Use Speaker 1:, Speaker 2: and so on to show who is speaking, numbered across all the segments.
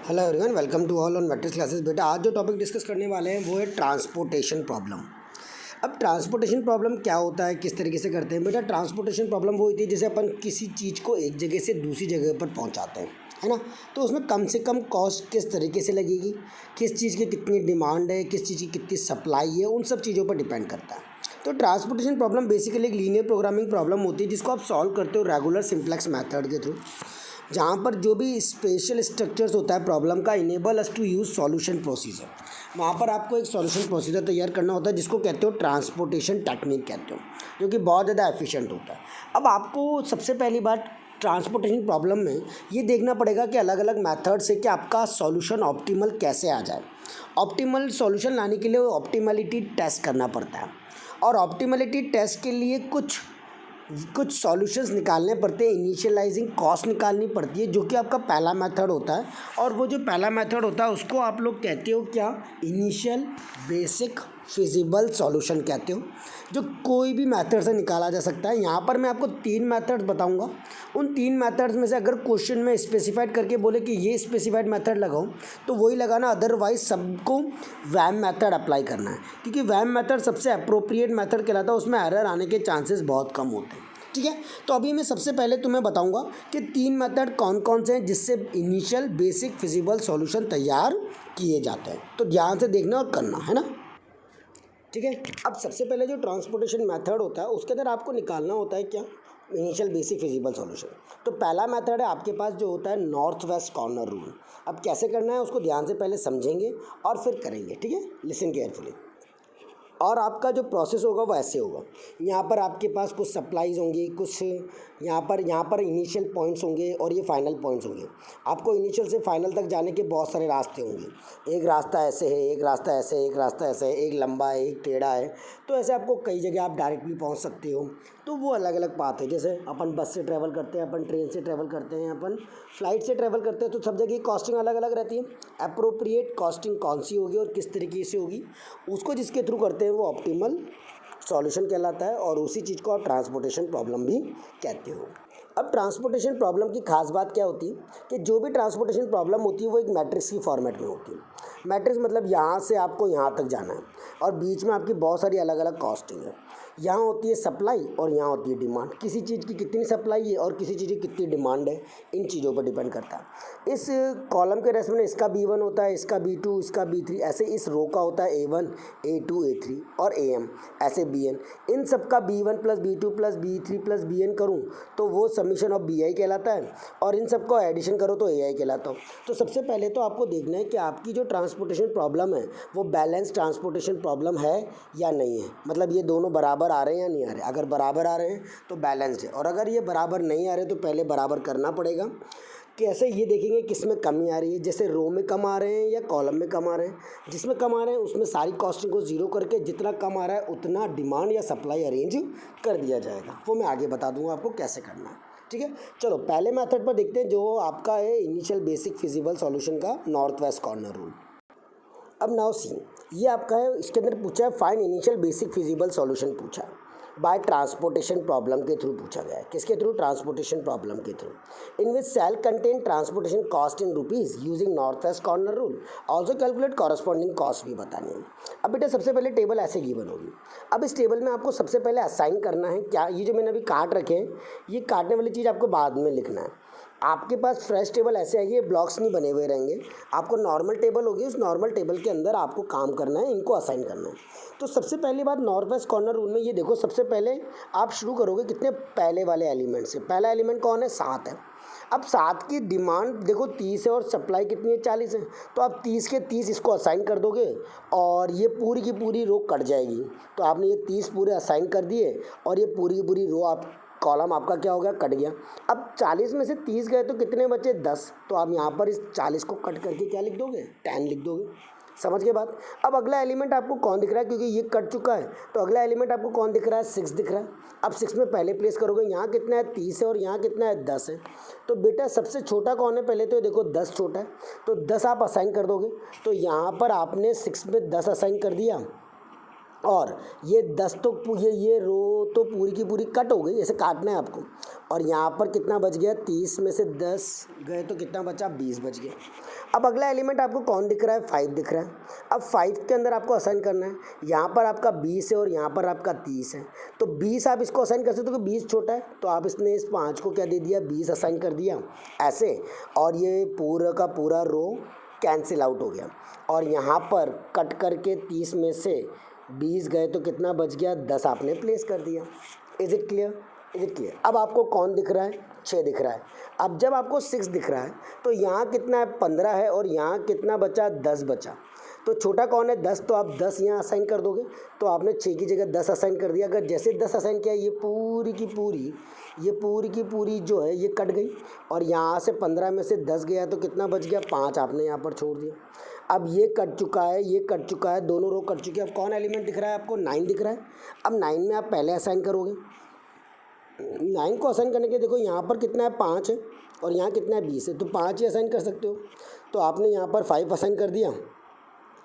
Speaker 1: Hello everyone, welcome to all on matrix classes. बेटा आज जो टॉपिक डिस्कस करने वाले हैं वो है ट्रांसपोर्टेशन प्रॉब्लम। अब ट्रांसपोर्टेशन प्रॉब्लम क्या होता है, किस तरीके से करते हैं? बेटा ट्रांसपोर्टेशन प्रॉब्लम वो होती है जैसे अपन किसी चीज़ को एक जगह से दूसरी जगह पर पहुंचाते हैं, है ना। तो उसमें कम से कम कॉस्ट किस तरीके से लगेगी, किस चीज़ की कितनी डिमांड है, किस चीज़ की कितनी सप्लाई है, उन सब चीज़ों पर डिपेंड करता है। तो ट्रांसपोर्टेशन प्रॉब्लम बेसिकली एक लीनियर प्रोग्रामिंग प्रॉब्लम होती है जिसको आप सॉल्व करते हो रेगुलर सिंप्लेक्स मेथड के थ्रू, जहाँ पर जो भी स्पेशल स्ट्रक्चर्स होता है प्रॉब्लम का enable us to use solution procedure, वहाँ पर आपको एक सॉल्यूशन प्रोसीजर तैयार करना होता है जिसको कहते हो ट्रांसपोर्टेशन टेक्निक कहते हो, जो कि बहुत ज़्यादा एफिशिएंट होता है। अब आपको सबसे पहली बात ट्रांसपोर्टेशन प्रॉब्लम में ये देखना पड़ेगा कि अलग अलग मेथड से कि आपका सॉल्यूशन ऑप्टिमल कैसे आ जाए। ऑप्टिमल सॉल्यूशन लाने के लिए ऑप्टिमलिटी टेस्ट करना पड़ता है, और ऑप्टिमलिटी टेस्ट के लिए कुछ सॉल्यूशंस निकालने पड़ते हैं। इनिशियलाइजिंग कॉस्ट निकालनी पड़ती है जो कि आपका पहला मेथड होता है, और वो जो पहला मेथड होता है उसको आप लोग कहते हो क्या? इनिशियल बेसिक फिजिबल सॉल्यूशन कहते हो, जो कोई भी मेथड से निकाला जा सकता है। यहाँ पर मैं आपको 3 मेथड्स बताऊँगा। उन 3 मेथड्स में से अगर क्वेश्चन में स्पेसिफाइड करके बोले कि ये स्पेसिफाइड मेथड लगाओ तो वही लगाना, अदरवाइज सबको वैम मेथड अप्लाई करना है, क्योंकि वैम मेथड सबसे अप्रोप्रिएट मेथड कहलाता है, उसमें एरर आने के चांसेस बहुत कम होते हैं। ठीक है, तो अभी मैं सबसे पहले तुम्हें बताऊंगा कि 3 मेथड कौन कौन से हैं जिससे इनिशियल बेसिक फिजिबल सॉल्यूशन तैयार किए जाते हैं। तो ध्यान से देखना और करना है ना। ठीक है, अब सबसे पहले जो ट्रांसपोर्टेशन मेथड होता है उसके अंदर आपको निकालना होता है क्या? Initial basic feasible solution. तो पहला मेथड है आपके पास जो होता है नॉर्थ वेस्ट कॉर्नर रूल। अब कैसे करना है उसको ध्यान से पहले समझेंगे और फिर करेंगे। ठीक है, लिसन केयरफुली। और आपका जो प्रोसेस होगा वो ऐसे होगा, यहाँ पर आपके पास कुछ सप्लाईज होंगी, कुछ यहाँ पर इनिशियल पॉइंट्स होंगे और ये फाइनल पॉइंट्स होंगे। आपको इनिशियल से फाइनल तक जाने के बहुत सारे रास्ते होंगे। एक रास्ता ऐसे है, एक रास्ता ऐसे है, एक रास्ता ऐसे है, एक लंबा है, एक टेढ़ा है। तो ऐसे आपको कई जगह आप डायरेक्टली पहुँच सकते हो। तो वो अलग अलग पाथ है, जैसे अपन बस से ट्रैवल करते हैं, अपन ट्रेन से ट्रैवल करते हैं, अपन फ्लाइट से ट्रैवल करते हैं, तो सब जगह कॉस्टिंग अलग अलग रहती है। अप्रोप्रिएट कॉस्टिंग कौन सी होगी और किस तरीके से होगी, उसको जिसके थ्रू करते हैं वो ऑप्टिमल सॉल्यूशन कहलाता है, और उसी चीज़ को आप ट्रांसपोर्टेशन प्रॉब्लम भी कहते हो। अब ट्रांसपोर्टेशन प्रॉब्लम की खास बात क्या होती है कि जो भी ट्रांसपोर्टेशन प्रॉब्लम होती है वो एक मैट्रिक्स की फॉर्मेट में होती है। मैट्रिक्स मतलब यहाँ से आपको यहाँ तक जाना है और बीच में आपकी बहुत सारी अलग अलग कॉस्टिंग है। यहाँ होती है सप्लाई और यहाँ होती है डिमांड। किसी चीज़ की कितनी सप्लाई है और किसी चीज़ की कितनी डिमांड है, इन चीज़ों पर डिपेंड करता है। इस कॉलम के रेस्ट में इसका B1 होता है, इसका B2, इसका B3, ऐसे इस रो का होता है A1, A2, A3 और AM, ऐसे BN। इन सब का B1 plus B2 plus B3 plus BN करूँ तो वो समीशन ऑफ BI कहलाता है, और इन सब को एडिशन करो तो AI कहलाता हो। तो सबसे पहले तो आपको देखना है कि आपकी जो ट्रांसपोर्टेशन प्रॉब्लम है वो बैलेंस ट्रांसपोर्टेशन प्रॉब्लम है या नहीं है, मतलब ये दोनों बराबर आ रहे हैं या नहीं आ रहे। अगर बराबर आ रहे हैं तो बैलेंस्ड है, और अगर ये बराबर नहीं आ रहे तो पहले बराबर करना पड़ेगा। कैसे ये देखेंगे किस में कमी आ रही है, जैसे रो में कम आ रहे हैं या कॉलम में कम आ रहे हैं। जिसमें कम आ रहे हैं उसमें सारी कॉस्टिंग को जीरो करके जितना कम आ रहा है उतना डिमांड या सप्लाई अरेंज कर दिया जाएगा। वो मैं आगे बता दूंगा आपको कैसे करना है। ठीक है, चलो पहले मेथड पर देखते हैं जो आपका है इनिशियल बेसिक फिजिबल सॉल्यूशन का नॉर्थ वेस्ट कॉर्नर रूल। अब नाउ सी, ये आपका है, इसके अंदर पूछा है find initial basic feasible solution पूछा है, बाय ट्रांसपोर्टेशन प्रॉब्लम के थ्रू पूछा गया है। किसके थ्रू? ट्रांसपोर्टेशन प्रॉब्लम के through. In which cell contain transportation cost in rupees using north west corner rule, also calculate corresponding cost भी बतानी है। अब बेटा सबसे पहले टेबल ऐसे गिवन होगी। अब इस टेबल में आपको सबसे पहले असाइन करना है क्या, ये जो मैंने अभी काट रखे हैं ये काटने वाली चीज़ आपको बाद में लिखना है। आपके पास फ्रेश टेबल ऐसे आएगी, ये ब्लॉक्स नहीं बने हुए रहेंगे। आपको नॉर्मल टेबल होगी, उस नॉर्मल टेबल के अंदर आपको काम करना है, इनको असाइन करना है। तो सबसे पहली बात नॉर्थ वेस्ट कॉर्नर रूल में ये देखो, सबसे पहले आप शुरू करोगे कितने पहले वाले एलिमेंट से। पहला एलिमेंट कौन है? 7 है। अब 7 की डिमांड देखो 30 है और सप्लाई कितनी है? 40 है। तो आप 30 के 30 इसको असाइन कर दोगे और ये पूरी की पूरी रो कट जाएगी। तो आपने ये 30 पूरे असाइन कर दिए और ये पूरी की पूरी रो आप कॉलम आपका क्या हो गया? कट गया। अब 40 में से 30 गए तो कितने बचे? 10। तो आप यहाँ पर इस 40 को कट करके क्या लिख दोगे? 10 लिख दोगे। समझ के बात? अब अगला एलिमेंट आपको कौन दिख रहा है, क्योंकि ये कट चुका है तो अगला एलिमेंट आपको कौन दिख रहा है? 6 दिख रहा है। अब 6 में पहले प्लेस करोगे, यहाँ कितना है? 30 है और यहाँ कितना है? 10 है। तो बेटा सबसे छोटा कौन है? पहले तो देखो 10 छोटा है, तो 10 आप असाइन कर दोगे। तो यहाँ पर आपने 6 में 10 असाइन कर दिया, और ये 10 तो ये रो तो पूरी की पूरी कट हो गई, ऐसे काटना है आपको। और यहाँ पर कितना बच गया, 30 में से 10 गए तो कितना बचा, 20 बच गया। अब अगला एलिमेंट आपको कौन दिख रहा है, 5 दिख रहा है। अब 5 के अंदर आपको असाइन करना है, यहाँ पर आपका 20 है और यहाँ पर आपका 30 है। तो 20 आप इसको असाइन कर सकते हो कि 20 छोटा है, तो आप इसने इस 5 को क्या दे दिया, 20 असाइन कर दिया ऐसे। और ये पूरा का पूरा रो कैंसिल आउट हो गया। और यहाँ पर कट करके 30 में से 20 गए तो कितना बच गया, 10 आपने प्लेस कर दिया। Is it clear, is it clear. अब आपको कौन दिख रहा है, 6 दिख रहा है। अब जब आपको 6 दिख रहा है तो यहाँ कितना है, 15 है और यहाँ कितना बचा, 10 बचा। तो छोटा कौन है, 10, तो आप 10 यहाँ असाइन कर दोगे। तो आपने 6 की जगह 10 असाइन कर दिया। अगर जैसे 10 असाइन किया, ये पूरी की पूरी जो है ये कट गई। और यहाँ से 15 में से 10 गया तो कितना बच गया, 5 आपने यहाँ पर छोड़ दिया। अब ये कट चुका है, ये कट चुका है, दोनों रो कट चुके हैं। अब कौन एलिमेंट दिख रहा है आपको, 9 दिख रहा है। अब 9 में आप पहले असाइन करोगे। 9 को असाइन करने के देखो यहाँ पर कितना है, 5 है और यहाँ कितना है, 20 है। तो 5 ही असाइन कर सकते हो। तो आपने यहाँ पर 5 असाइन कर दिया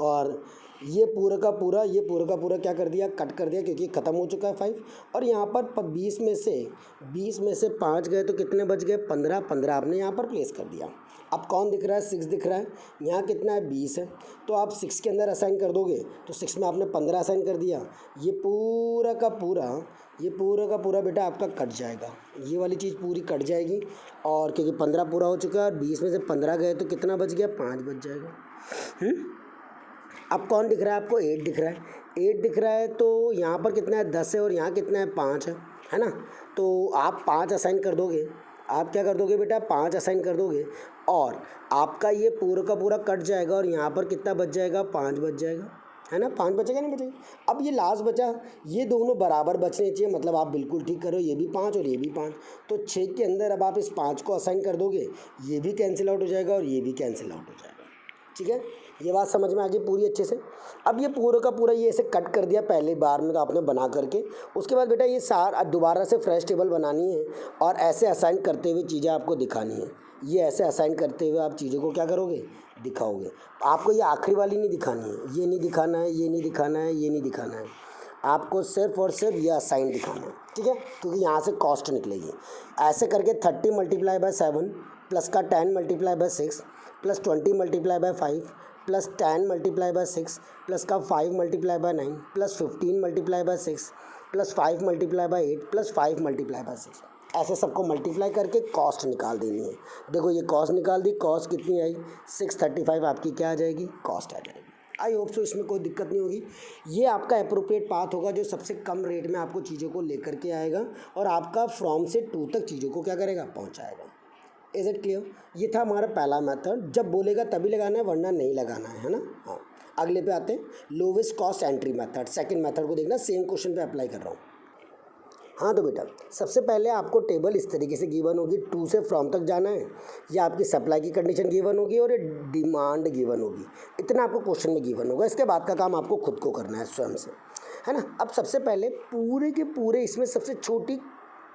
Speaker 1: और ये पूरा का पूरा क्या कर दिया, कट कर दिया, क्योंकि ख़त्म हो चुका है 5। और यहाँ पर 20 में से 5 गए तो कितने बच गए, 15 आपने यहाँ पर प्लेस कर दिया। अब कौन दिख रहा है, 6 दिख रहा है। यहाँ कितना है, 20 है। तो आप 6 के अंदर असाइन कर दोगे तो 6 में आपने 15 असाइन कर दिया। ये पूरा का पूरा बेटा आपका कट जाएगा, ये वाली चीज़ पूरी कट जाएगी। और क्योंकि 15 पूरा हो चुका है और 20 में से 15 गए तो कितना बच गया, 5 बच जाएगा। अब कौन दिख रहा है आपको, 8 दिख रहा है। 8 दिख रहा है तो यहाँ पर कितना है, 10 है और यहाँ कितना है, 5 है ना। तो आप 5 असाइन कर दोगे। आप क्या कर दोगे बेटा, 5 असाइन कर दोगे और आपका ये पूरा का पूरा कट जाएगा। और यहाँ पर कितना बच जाएगा, 5 बच जाएगा, है ना। 5 बचेगा, नहीं बचेगा। अब ये लास्ट बचा, ये दोनों बराबर बचने चाहिए, मतलब आप बिल्कुल ठीक करो, ये भी 5 और ये भी 5। तो 6 के अंदर अब आप इस 5 को असाइन कर दोगे, ये भी कैंसिल आउट हो जाएगा और ये भी कैंसिल आउट हो जाएगा। ठीक है, ये बात समझ में आ गई पूरी अच्छे से। अब ये पूरा का पूरा ये ऐसे कट कर दिया पहले बार में तो आपने बना करके। उसके बाद बेटा ये सारा दोबारा से फ्रेश टेबल बनानी है और ऐसे असाइन करते हुए चीज़ें आपको दिखानी है। ये ऐसे असाइन करते हुए आप चीज़ों को क्या करोगे, दिखाओगे। आपको ये आखिरी वाली नहीं दिखानी है, ये नहीं दिखाना है, ये नहीं दिखाना है, ये नहीं दिखाना है। आपको सिर्फ और सिर्फ ये असाइन दिखाना है, ठीक है, क्योंकि यहाँ से कॉस्ट निकलेगी। ऐसे करके 30 मल्टीप्लाई बाय 7 प्लस का 10 multiply by 6 plus 20 multiply by 5 plus 10 multiply by 6 plus का 5 multiply by 9 plus 15 multiply by 6 plus 5 multiply by 8 plus 5 multiply by 6। ऐसे सबको मल्टीप्लाई करके कॉस्ट निकाल देनी है। देखो ये कॉस्ट निकाल दी, कॉस्ट कितनी आई, 635 आपकी क्या आ जाएगी, कॉस्ट आ जाएगी। आई होप सो इसमें कोई दिक्कत नहीं होगी। ये आपका अप्रोप्रिएट पाथ होगा जो सबसे कम रेट में आपको चीज़ों को लेकर के आएगा और आपका फ्रॉम से टू तक चीज़ों को क्या करेगा, पहुंचाएगा। Is it clear. ये था हमारा पहला मेथड, जब बोलेगा तभी लगाना है वरना नहीं लगाना है ना। हाँ, अगले पे आते हैं, lowest cost entry method. Second method को देखना, सेम क्वेश्चन पे अप्लाई कर रहा हूँ। हाँ तो बेटा सबसे पहले आपको टेबल इस तरीके से गिवन होगी, टू से फ्रॉम तक जाना है, या आपकी सप्लाई की कंडीशन गिवन होगी और ये डिमांड गिवन होगी। इतना आपको क्वेश्चन में गिवन होगा। इसके बाद का काम आपको खुद को करना है स्वयं से, है ना। अब सबसे पहले पूरे के पूरे इसमें सबसे छोटी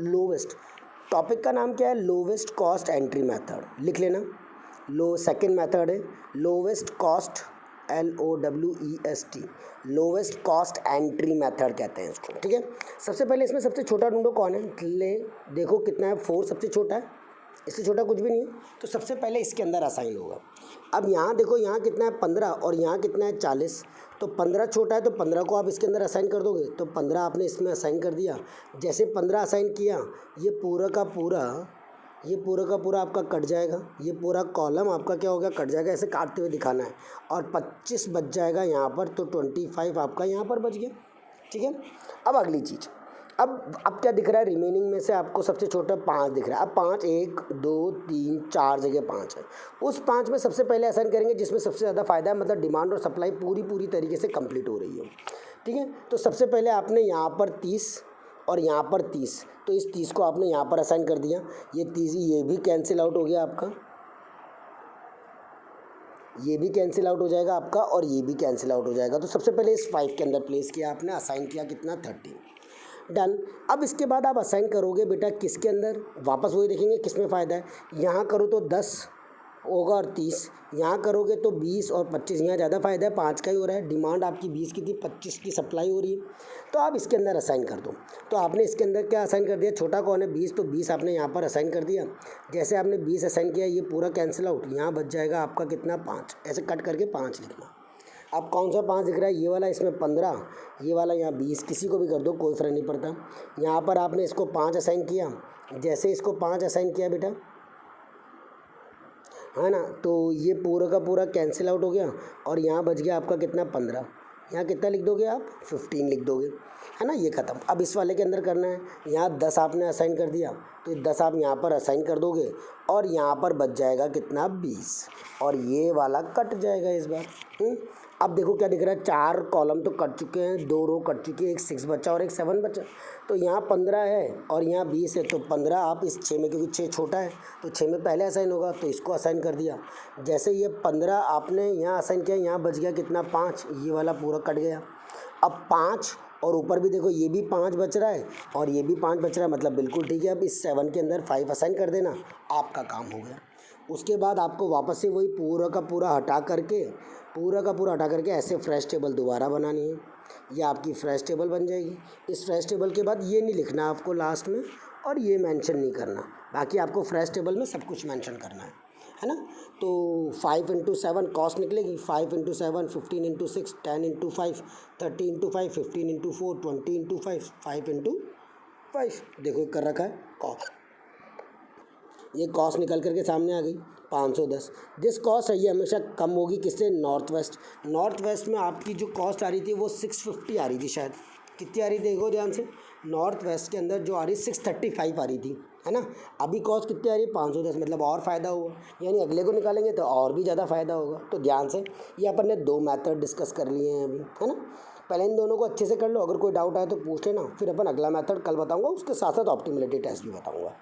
Speaker 1: लोवेस्ट, टॉपिक का नाम क्या है, लोवेस्ट कॉस्ट एंट्री मेथड, लिख लेना। सेकेंड मेथड है lowest cost, LOWEST, lowest cost entry method कहते हैं इसको, ठीक है। सबसे पहले इसमें सबसे छोटा ढूंढो कौन है, ले देखो कितना है, 4 सबसे छोटा है, इससे छोटा कुछ भी नहीं है। तो सबसे पहले इसके अंदर असाइन होगा। अब यहाँ देखो, यहाँ कितना है 15 और यहाँ कितना है 40। तो 15 छोटा है तो 15 को आप इसके अंदर असाइन कर दोगे। तो 15 आपने इसमें असाइन कर दिया। जैसे 15 असाइन किया, ये पूरा का पूरा आपका कट जाएगा। ये पूरा कॉलम आपका क्या होगा, कट जाएगा। ऐसे काटते हुए दिखाना है। और 25 बच जाएगा यहाँ पर, तो 25 आपका यहाँ पर बच गया, ठीक है। अब अगली चीज़, अब क्या दिख रहा है, रिमेनिंग में से आपको सबसे छोटा 5 दिख रहा है। अब 5 1 2 3 4 जगह 5 है। उस 5 में सबसे पहले असाइन करेंगे जिसमें सबसे ज़्यादा फ़ायदा है, मतलब डिमांड और सप्लाई पूरी तरीके से कंप्लीट हो रही है, ठीक है। तो सबसे पहले आपने यहाँ पर 30 और यहाँ पर 30, तो इस 30 को आपने यहाँ पर असाइन कर दिया। ये 30 ये भी कैंसिल आउट हो गया आपका, ये भी कैंसिल आउट हो जाएगा आपका और ये भी कैंसिल आउट हो जाएगा। तो सबसे पहले इस 5 के अंदर प्लेस किया आपने, असाइन किया कितना, 30, डन। अब इसके बाद आप असाइन करोगे बेटा किसके अंदर, वापस वही देखेंगे किस में फ़ायदा है। यहाँ करो तो 10 होगा और 30 यहाँ करोगे तो 20 और 25, यहाँ ज़्यादा फ़ायदा है 5 का ही हो रहा है। डिमांड आपकी 20 की थी, 25 की सप्लाई हो रही है, तो आप इसके अंदर असाइन कर दो। तो आपने इसके अंदर क्या असाइन कर दिया, छोटा कौन है 20, तो 20 आपने यहाँ पर असाइन कर दिया। जैसे आपने 20 असाइन किया, ये पूरा कैंसिल आउट, यहाँ बच जाएगा आपका कितना 5, ऐसे कट करके 5 लिखना। अब कौन सा 5 दिख रहा है, ये वाला, इसमें 15, ये वाला यहाँ 20, किसी को भी कर दो कोई फ़र्क नहीं पड़ता। यहाँ पर आपने इसको 5 असाइन किया, जैसे इसको 5 असाइन किया बेटा, है ना, तो ये पूरा का पूरा कैंसिल आउट हो गया और यहाँ बच गया आपका कितना 15। यहाँ कितना लिख दोगे आप 15 लिख दोगे, है ना, ये ख़त्म। अब इस वाले के अंदर करना है, यहाँ 10 आपने असाइन कर दिया, तो 10 आप यहाँ पर असाइन कर दोगे और यहाँ पर बच जाएगा कितना 20 और ये वाला कट जाएगा इस बार। अब देखो क्या दिख रहा है, 4 कॉलम तो कट चुके हैं, 2 रो कट चुकी है, एक 6 बचा और एक 7 बचा। तो यहाँ 15 है और यहाँ 20 है, तो 15 आप इस 6 में, क्योंकि 6 छोटा है तो 6 में पहले असाइन होगा, तो इसको असाइन कर दिया। जैसे ये 15 आपने यहाँ असाइन किया, यहाँ बच गया कितना 5, ये वाला पूरा कट गया। अब 5 और ऊपर भी देखो ये भी 5 बच रहा है और ये भी 5 बच रहा है, मतलब बिल्कुल ठीक है। अब इस 7 के अंदर 5 असाइन कर देना, आपका काम हो गया। उसके बाद आपको वापस से वही पूरा का पूरा हटा करके ऐसे फ्रेश टेबल दोबारा बनानी है। ये आपकी फ्रेश टेबल बन जाएगी। इस फ्रेश टेबल के बाद ये नहीं लिखना आपको लास्ट में और ये मेंशन नहीं करना, बाकी आपको फ्रेश टेबल में सब कुछ मेंशन करना है ना। तो 5 इंटू 7 कॉस्ट निकलेगी, 5 into 7 15 into 6 10 into 5 30 into 5 15 into 4 20 into 5 5 into 5। देखो कर रखा है कॉस्ट, ये कॉस्ट निकल करके सामने आ गई 510। जिस कॉस्ट है ये हमेशा कम होगी किससे, नॉर्थ वेस्ट में आपकी जो कॉस्ट आ रही थी वो 650 आ रही थी शायद, कितनी आ रही थी देखो ध्यान से, नॉर्थ वेस्ट के अंदर जो आ रही 635 आ रही थी, है ना। अभी कॉस्ट कितनी आ रही है 510, मतलब और फ़ायदा हुआ, यानी अगले को निकालेंगे तो और भी ज़्यादा फ़ायदा होगा। तो ध्यान से, ये अपन ने 2 मैथड डिस्कस कर लिए हैं अभी, है ना। पहले इन दोनों को अच्छे से कर लो, अगर कोई डाउट आए तो पूछ लेना, फिर अपन अगला मैथड कल बताऊँगा, उसके साथ साथ ऑप्टिमलिटी टेस्ट भी बताऊँगा।